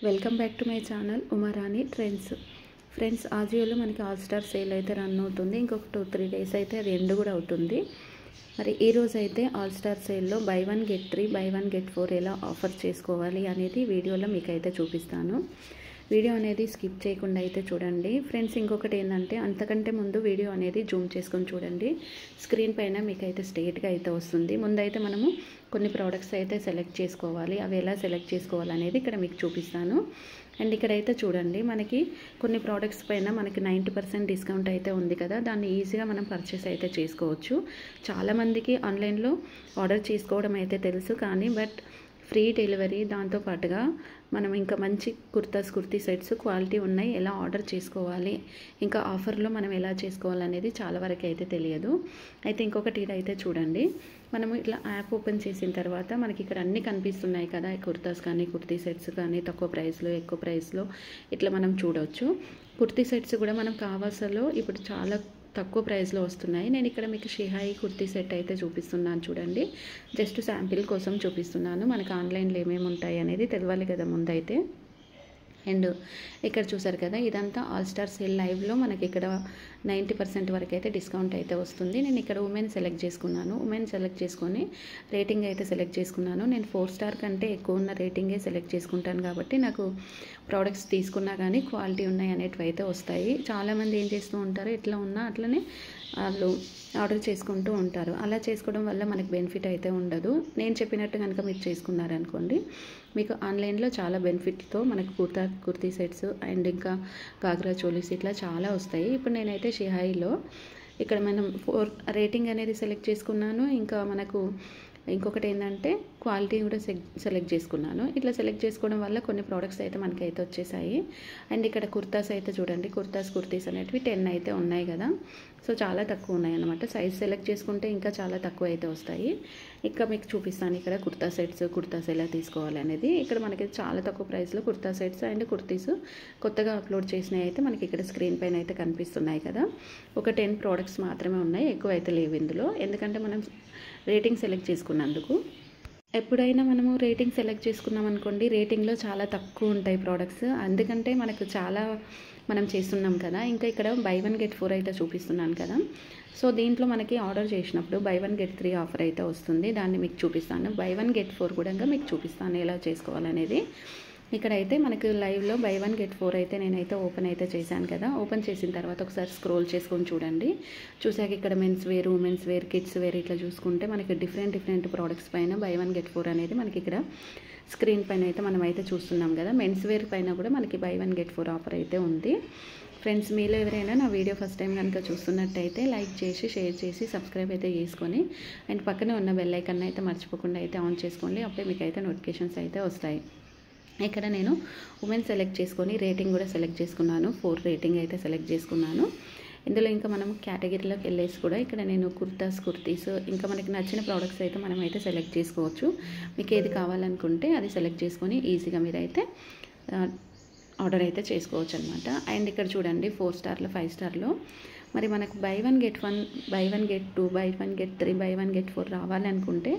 Welcome back to my channel Umarani trends. Friends, ఆజియోలో మనకి all star sale అయితే run అవుతుంది. ఇంకొక 2-3 డేస్ అయితే అది ఎండ్ కూడా అవుతుంది. మరి ఈరోజు అయితే ఆల్ స్టార్ సేల్లో బై 1 గెట్ 3 బై 1 గెట్ 4 ఎలా ఆఫర్ చేసుకోవాలి అనేది వీడియోలో మీకు అయితే చూపిస్తాను. వీడియో అనేది స్కిప్ చేయకుండా అయితే చూడండి. ఫ్రెండ్స్, ఇంకొకటి ఏంటంటే అంతకంటే ముందు వీడియో అనేది జూమ్ చేసుకొని చూడండి. స్క్రీన్ పైన మీకు అయితే స్ట్రేట్గా అయితే వస్తుంది. ముందైతే మనము కొన్ని ప్రోడక్ట్స్ అయితే సెలెక్ట్ చేసుకోవాలి. అవి ఎలా సెలెక్ట్ చేసుకోవాలనేది ఇక్కడ మీకు చూపిస్తాను. అండ్ ఇక్కడైతే చూడండి, మనకి కొన్ని ప్రోడక్ట్స్ పైన మనకి 90% డిస్కౌంట్ అయితే ఉంది కదా, దాన్ని ఈజీగా మనం పర్చేస్ అయితే చేసుకోవచ్చు. చాలామందికి ఆన్లైన్లో ఆర్డర్ చేసుకోవడం అయితే తెలుసు, కానీ ఫ్రీ డెలివరీ, దాంతోపాటుగా మనం ఇంకా మంచి కుర్తీ సెట్స్ క్వాలిటీ ఉన్నాయి ఎలా ఆర్డర్ చేసుకోవాలి, ఇంకా ఆఫర్లో మనం ఎలా చేసుకోవాలనేది చాలా వరకు అయితే తెలియదు. అయితే ఇంకొకటి ఇదైతే చూడండి, మనము ఇట్లా యాప్ ఓపెన్ చేసిన తర్వాత మనకి ఇక్కడ అన్నీ కనిపిస్తున్నాయి కదా, కుర్తాస్ కానీ కుర్తీ సెట్స్ కానీ తక్కువ ప్రైస్లో ఎక్కువ ప్రైస్లో ఇట్లా మనం చూడవచ్చు. కుర్తీ సెట్స్ కూడా మనం కావాల్సలో ఇప్పుడు చాలా తక్కువ ప్రైస్లో వస్తున్నాయి. నేను ఇక్కడ మీకు షిహాయి కుర్తీ సెట్ అయితే చూపిస్తున్నాను చూడండి. జస్ట్ శాంపిల్ కోసం చూపిస్తున్నాను. మనకు ఆన్లైన్లో ఏమేమి ఉంటాయి అనేది తెలియాలి కదా ముందైతే. అండ్ ఇక్కడ చూసారు కదా, ఇదంతా ఆల్ స్టార్ సేల్ లైవ్లో మనకి ఇక్కడ 90% వరకు అయితే డిస్కౌంట్ అయితే వస్తుంది. నేను ఇక్కడ ఉమెన్ సెలెక్ట్ చేసుకున్నాను. ఉమెన్ సెలెక్ట్ చేసుకొని రేటింగ్ అయితే సెలెక్ట్ చేసుకున్నాను. నేను 4 స్టార్ కంటే ఎక్కువ ఉన్న రేటింగే సెలెక్ట్ చేసుకుంటాను కాబట్టి నాకు ప్రోడక్ట్స్ తీసుకున్నా కానీ క్వాలిటీ ఉన్నాయి అనేటివి అయితే వస్తాయి. చాలామంది ఏం చేస్తూ ఉంటారు, ఎట్లా ఉన్నా అట్లనే వాళ్ళు ఆర్డర్ చేసుకుంటూ ఉంటారు. అలా చేసుకోవడం వల్ల మనకు బెనిఫిట్ అయితే ఉండదు. నేను చెప్పినట్టు కనుక మీరు చేసుకున్నారనుకోండి, మీకు ఆన్లైన్లో చాలా బెనిఫిట్తో మనకు కుర్తీ సెట్స్ అండ్ ఇంకా గాగ్రా చోలీస్ ఇట్లా చాలా వస్తాయి. ఇప్పుడు నేనైతే షిహాయిలో ఇక్కడ మనం 4 రేటింగ్ అనేది సెలెక్ట్ చేసుకున్నాను. ఇంకా మనకు ఇంకొకటి ఏంటంటే క్వాలిటీ కూడా సెలెక్ట్ చేసుకున్నాను. ఇట్లా సెలెక్ట్ చేసుకోవడం వల్ల కొన్ని ప్రోడక్ట్స్ అయితే మనకైతే వచ్చేసాయి. అండ్ ఇక్కడ కుర్తాస్ అయితే చూడండి, కుర్తీస్ అనేటివి 10 అయితే ఉన్నాయి కదా, సో చాలా తక్కువ ఉన్నాయి అన్నమాట. సైజ్ సెలెక్ట్ చేసుకుంటే ఇంకా చాలా తక్కువ అయితే వస్తాయి. ఇంకా మీకు చూపిస్తాను ఇక్కడ కుర్తాస్ ఎలా తీసుకోవాలి అనేది. ఇక్కడ మనకి చాలా తక్కువ ప్రైస్లో కుర్తా సెట్స్ అండ్ కుర్తీస్ కొత్తగా అప్లోడ్ చేసినవి అయితే మనకి ఇక్కడ స్క్రీన్ పైన అయితే కనిపిస్తున్నాయి కదా. ఒక 10 ప్రోడక్ట్స్ మాత్రమే ఉన్నాయి, ఎక్కువ అయితే లేవు ఇందులో. ఎందుకంటే మనం రేటింగ్ సెలెక్ట్ చేసుకున్నందుకు. ఎప్పుడైనా మనము రేటింగ్ సెలెక్ట్ చేసుకున్నాం అనుకోండి, రేటింగ్లో చాలా తక్కువ ఉంటాయి ప్రోడక్ట్స్. అందుకంటే మనకు చాలా మనం చేస్తున్నాం కదా. ఇంకా ఇక్కడ బై 1 గెట్ 4 అయితే చూపిస్తున్నాను కదా, సో దీంట్లో మనకి ఆర్డర్ చేసినప్పుడు బై 1 గెట్ 3 ఆఫర్ అయితే వస్తుంది. దాన్ని మీకు చూపిస్తాను. బై 1 గెట్ 4 కూడా మీకు చూపిస్తాను ఎలా చేసుకోవాలనేది. ఇక్కడైతే మనకు లైవ్లో బై 1 గెట్ 4 అయితే నేనైతే ఓపెన్ అయితే చేశాను కదా. ఓపెన్ చేసిన తర్వాత ఒకసారి స్క్రోల్ చేసుకొని చూడండి. చూసాక ఇక్కడ men's wear, women's wear, kids wear ఇట్లా చూసుకుంటే మనకి డిఫరెంట్ ప్రోడక్ట్స్ పైన బై 1 గెట్ 4 అనేది మనకి ఇక్కడ స్క్రీన్ పైన అయితే మనం అయితే చూస్తున్నాం కదా. మెన్స్ వేర్ పైన కూడా మనకి బై 1 గెట్ 4 ఆఫర్ అయితే ఉంది. ఫ్రెండ్స్, మీలో ఎవరైనా నా వీడియో ఫస్ట్ టైం కనుక చూస్తున్నట్టయితే లైక్ చేసి షేర్ చేసి సబ్స్క్రైబ్ అయితే చేసుకొని అండ్ పక్కనే ఉన్న బెల్ ఐకాన్ అయితే మర్చిపోకుండా అయితే ఆన్ చేసుకోండి. అప్పుడే మీకు అయితే నోటిఫికేషన్స్ అయితే వస్తాయి. ఇక్కడ నేను ఉమెన్ సెలెక్ట్ చేసుకొని రేటింగ్ కూడా సెలెక్ట్ చేసుకున్నాను. 4 రేటింగ్ అయితే సెలెక్ట్ చేసుకున్నాను. ఇందులో ఇంకా మనం కేటగిరీలోకి వెళ్ళేసి కూడా ఇక్కడ నేను కుర్తీస్ ఇంకా మనకి నచ్చిన ప్రోడక్ట్స్ అయితే మనం అయితే సెలెక్ట్ చేసుకోవచ్చు. మీకు ఏది కావాలనుకుంటే అది సెలెక్ట్ చేసుకొని ఈజీగా మీరైతే ఆర్డర్ అయితే చేసుకోవచ్చు అనమాట. అండ్ ఇక్కడ చూడండి 4 స్టార్లో 5 స్టార్లో మరి మనకు by 1 get 1 by 1 get 2 by 1 get 3 buy 1 get 4 రావాలనుకుంటే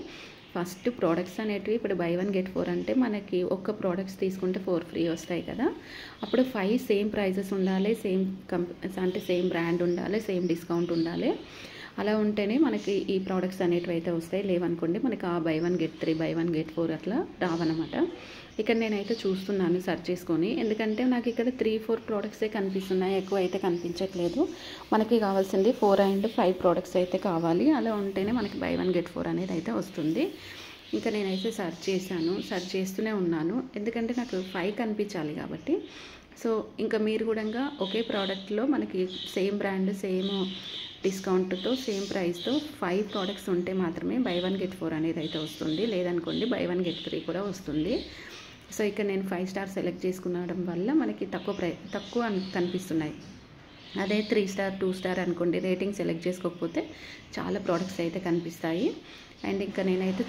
ఫస్ట్ ప్రోడక్ట్స్ అనేటివి ఇప్పుడు బై 1 గెట్ 4 అంటే మనకి ఒక్క ప్రోడక్ట్స్ తీసుకుంటే 4 ఫ్రీ వస్తాయి కదా. అప్పుడు 5 సేమ్ ప్రైజెస్ ఉండాలి, సేమ్ బ్రాండ్ ఉండాలి, సేమ్ డిస్కౌంట్ ఉండాలి. అలా ఉంటేనే మనకి ఈ ప్రోడక్ట్స్ అనేటివి అయితే వస్తాయి. లేవనుకోండి మనకి ఆ బై 1 గెట్ 3 బై 1 గెట్ 4 అట్లా రావన్నమాట. ఇక్కడ నేనైతే చూస్తున్నాను సెర్చ్ చేసుకొని, ఎందుకంటే నాకు ఇక్కడ 3-4 ప్రోడక్ట్సే కనిపిస్తున్నాయి, ఎక్కువ అయితే కనిపించట్లేదు. మనకి కావాల్సింది 4 and 5 ప్రోడక్ట్స్ అయితే కావాలి. అలా ఉంటేనే మనకి బై 1 గెట్ 4 అనేది అయితే వస్తుంది. ఇంకా నేనైతే సెర్చ్ చేస్తూనే ఉన్నాను, ఎందుకంటే నాకు 5 కనిపించాలి కాబట్టి. సో ఇంకా మీరు కూడా ఒకే ప్రోడక్ట్లో మనకి సేమ్ బ్రాండ్ సేమ్ డిస్కౌంట్తో సేమ్ ప్రైస్తో 5 ప్రోడక్ట్స్ ఉంటే మాత్రమే బై 1 గెట్ 4 అనేది అయితే వస్తుంది. లేదనుకోండి బై 1 గెట్ 3 కూడా వస్తుంది. సో ఇక్కడ నేను 5 స్టార్ సెలెక్ట్ చేసుకునడం వల్ల మనకి తక్కువ కనిపిస్తున్నాయి. అదే 3 స్టార్ 2 స్టార్ అనుకోండి, రేటింగ్ సెలెక్ట్ చేసుకోకపోతే చాలా ప్రోడక్ట్స్ అయితే కనిపిస్తాయి. అండ్ ఇంకా నేనైతే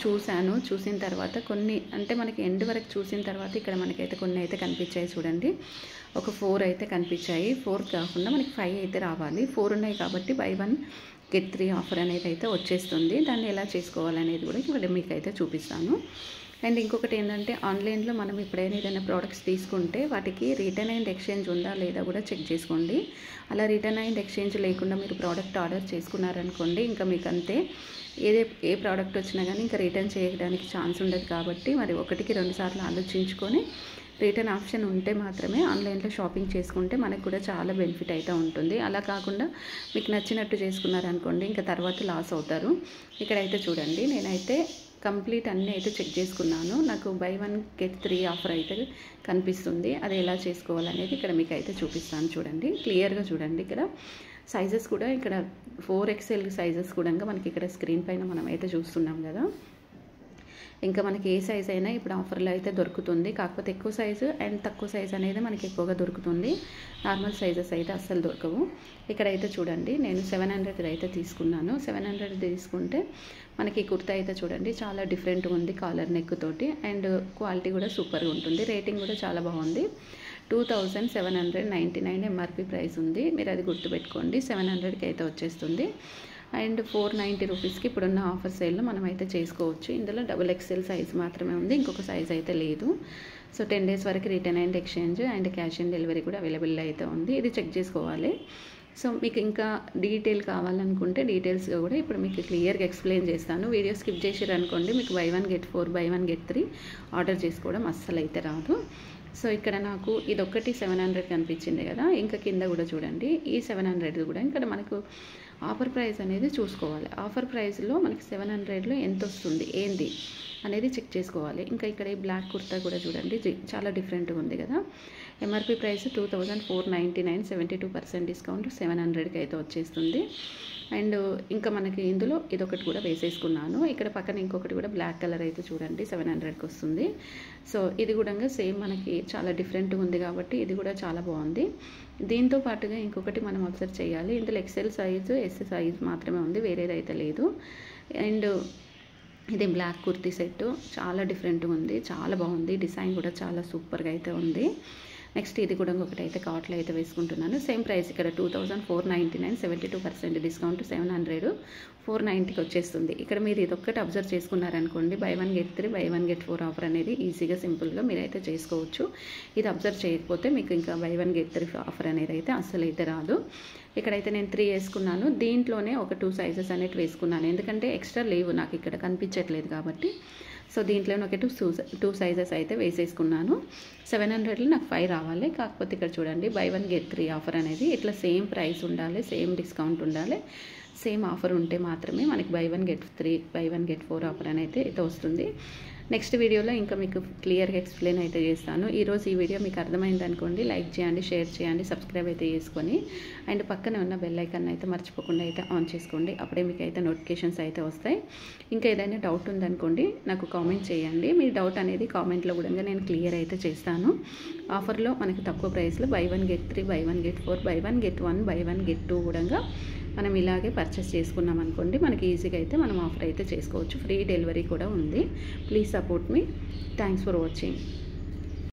చూసిన తర్వాత కొన్ని అంటే మనకి ఎండ్ వరకు చూసిన తర్వాత ఇక్కడ మనకైతే కొన్ని అయితే కనిపించాయి చూడండి. ఒక 4 అయితే కనిపించాయి. 4 కాకుండా మనకి 5 అయితే రావాలి. 4 ఉన్నాయి కాబట్టి బై 1 గెట్ 3 ఆఫర్ అనేది అయితే వచ్చేస్తుంది. దాన్ని ఎలా చేసుకోవాలనేది కూడా ఇక్కడ మీకు అయితే చూపిస్తాను. అండ్ ఇంకొకటి ఏంటంటే ఆన్లైన్లో మనం ఎప్పుడైనా ఏదైనా ప్రోడక్ట్స్ తీసుకుంటే వాటికి రిటర్న్ అండ్ ఎక్స్చేంజ్ ఉందా లేదా కూడా చెక్ చేసుకోండి. అలా రిటర్న్ అండ్ ఎక్స్చేంజ్ లేకుండా మీరు ప్రోడక్ట్ ఆర్డర్ చేసుకున్నారనుకోండి, ఇంకా మీకు అంతే ఏ ప్రోడక్ట్ వచ్చినా కానీ ఇంకా రిటర్న్ చేయడానికి ఛాన్స్ ఉండదు. కాబట్టి మరి 1-2 సార్లు ఆలోచించుకొని రిటర్న్ ఆప్షన్ ఉంటే మాత్రమే ఆన్లైన్లో షాపింగ్ చేసుకుంటే మనకు కూడా చాలా బెనిఫిట్ అయితే ఉంటుంది. అలా కాకుండా మీకు నచ్చినట్టు చేసుకున్నారనుకోండి ఇంకా తర్వాత లాస్ అవుతారు. ఇక్కడైతే చూడండి, నేనైతే కంప్లీట్ అన్నీ అయితే చెక్ చేసుకున్నాను. నాకు బై 1 గెట్ 3 ఆఫర్ అయితే కనిపిస్తుంది. అది ఎలా చేసుకోవాలనేది ఇక్కడ మీకు అయితే చూపిస్తాను. చూడండి, క్లియర్గా చూడండి. ఇక్కడ సైజెస్ కూడా ఇక్కడ 4XL సైజెస్ కూడా మనకి ఇక్కడ స్క్రీన్ పైన మనం అయితే చూస్తున్నాం కదా. ఇంకా మనకి ఏ సైజ్ అయినా ఇప్పుడు ఆఫర్లో అయితే దొరుకుతుంది. కాకపోతే ఎక్కువ సైజు అండ్ తక్కువ సైజ్ అనేది మనకి ఎక్కువగా దొరుకుతుంది. నార్మల్ సైజెస్ అయితే అస్సలు దొరకవు. ఇక్కడైతే చూడండి, నేను 700 అయితే తీసుకున్నాను. 700 తీసుకుంటే మనకి కుర్తా అయితే చూడండి చాలా డిఫరెంట్గా ఉంది, కాలర్ నెక్ తోటి. అండ్ క్వాలిటీ కూడా సూపర్గా ఉంటుంది. రేటింగ్ కూడా చాలా బాగుంది. 2799 ఎంఆర్పి ప్రైస్ ఉంది. మీరు అది గుర్తుపెట్టుకోండి. 700కి అయితే వచ్చేస్తుంది. అండ్ 490 రూపీస్కి ఇప్పుడున్న ఆఫర్ సేల్లో మనం అయితే చేసుకోవచ్చు. ఇందులో XXL సైజ్ మాత్రమే ఉంది, ఇంకొక సైజ్ అయితే లేదు. సో 10 డేస్ వరకు return and exchange and cash on delivery కూడా అవైలబుల్ అయితే ఉంది. ఇది చెక్ చేసుకోవాలి. సో మీకు ఇంకా డీటెయిల్ కావాలనుకుంటే డీటెయిల్స్గా కూడా ఇప్పుడు మీకు క్లియర్గా ఎక్స్ప్లెయిన్ చేస్తాను. వీడియో స్కిప్ చేసారనుకోండి మీకు by 1 get 4 by 1 get 3 order చేసుకోవడం అస్సలు అయితే రాదు. సో ఇక్కడ నాకు ఇదొక్కటి 700 కనిపించింది కదా. ఇంకా కింద కూడా చూడండి, ఈ 700 కూడా ఇక్కడ మనకు ఆఫర్ ప్రైస్ అనేది చూసుకోవాలి. ఆఫర్ ప్రైస్లో మనకి 700లో ఎంత వస్తుంది ఏంది అనేది చెక్ చేసుకోవాలి. ఇంకా ఇక్కడ ఈ బ్లాక్ కుర్తా కూడా చూడండి చాలా డిఫరెంట్గా ఉంది కదా. ఎంఆర్పి ప్రైస్ 2499, 72% డిస్కౌంట్ 700కి అయితే వచ్చేస్తుంది. అండ్ ఇంకా మనకి ఇందులో ఇదొకటి కూడా వేసేసుకున్నాను. ఇక్కడ పక్కన ఇంకొకటి కూడా బ్లాక్ కలర్ అయితే చూడండి 700కి వస్తుంది. సో ఇది కూడా సేమ్ మనకి చాలా డిఫరెంట్గా ఉంది కాబట్టి ఇది కూడా చాలా బాగుంది. దీంతో పాటుగా ఇంకొకటి మనం అబ్జర్వ్ చేయాలి, ఇందులో XL సైజు S సైజ్ మాత్రమే ఉంది, వేరేదైతే లేదు. అండ్ ఇది బ్లాక్ కుర్తీ సెట్ చాలా డిఫరెంట్గా ఉంది, చాలా బాగుంది. డిజైన్ కూడా చాలా సూపర్గా అయితే ఉంది. నెక్స్ట్ ఇది కూడా ఇంకొకటి అయితే కార్ట్లో అయితే వేసుకుంటున్నాను. సేమ్ ప్రైస్ ఇక్కడ 2499, 72% డిస్కౌంట్ 700, 490కి వచ్చేస్తుంది. ఇక్కడ మీరు ఇదొక్కటి అబ్జర్వ్ చేసుకున్నారనుకోండి, buy 1 get 3 buy 1 get 4 offer అనేది ఈజీగా సింపుల్గా మీరైతే చేసుకోవచ్చు. ఇది అబ్జర్వ్ చేయకపోతే మీకు ఇంకా బై 1 గెట్ 3 ఆఫర్ అనేది అయితే అస్సలు అయితే రాదు. ఇక్కడైతే నేను 3 వేసుకున్నాను. దీంట్లోనే ఒక 2 సైజెస్ అనేవి వేసుకున్నాను, ఎందుకంటే ఎక్స్ట్రా లేవు నాకు ఇక్కడ కనిపించట్లేదు కాబట్టి. సో దీంట్లోనే ఒక 2 సైజెస్ అయితే వేసేసుకున్నాను. 700లో నాకు 5 రావాలి. కాకపోతే ఇక్కడ చూడండి బై 1 గెట్ 3 ఆఫర్ అనేది ఇట్లా సేమ్ ప్రైస్ ఉండాలి, సేమ్ డిస్కౌంట్ ఉండాలి, సేమ్ ఆఫర్ ఉంటే మాత్రమే మనకి by 1 get 3 buy 1 get 4 offer అనేది వస్తుంది. నెక్స్ట్ వీడియోలో ఇంకా మీకు క్లియర్గా ఎక్స్ప్లెయిన్ అయితే చేస్తాను. ఈరోజు ఈ వీడియో మీకు అర్థమైంది అనుకోండి, లైక్ చేయండి, షేర్ చేయండి, సబ్స్క్రైబ్ అయితే చేసుకొని అండ్ పక్కనే ఉన్న బెల్ ఐకాన్ అయితే మర్చిపోకుండా అయితే ఆన్ చేసుకోండి. అప్పుడే మీకు అయితే నోటిఫికేషన్స్ అయితే వస్తాయి. ఇంకా ఏదైనా డౌట్ ఉందనుకోండి నాకు కామెంట్ చేయండి. మీ డౌట్ అనేది కామెంట్లో కూడా నేను క్లియర్ అయితే చేస్తాను. ఆఫర్లో మనకి తక్కువ ప్రైస్లో by 1 get 3 buy 1 get 4 by 1 get 1 by 1 get 2 కూడా మనం ఇలాగే పర్చేస్ చేసుకున్నాం అనుకోండి మనకి ఈజీగా అయితే మనం ఆఫర్ అయితే చేసుకోవచ్చు. ఫ్రీ డెలివరీ కూడా ఉంది. Please support me. Thanks for watching.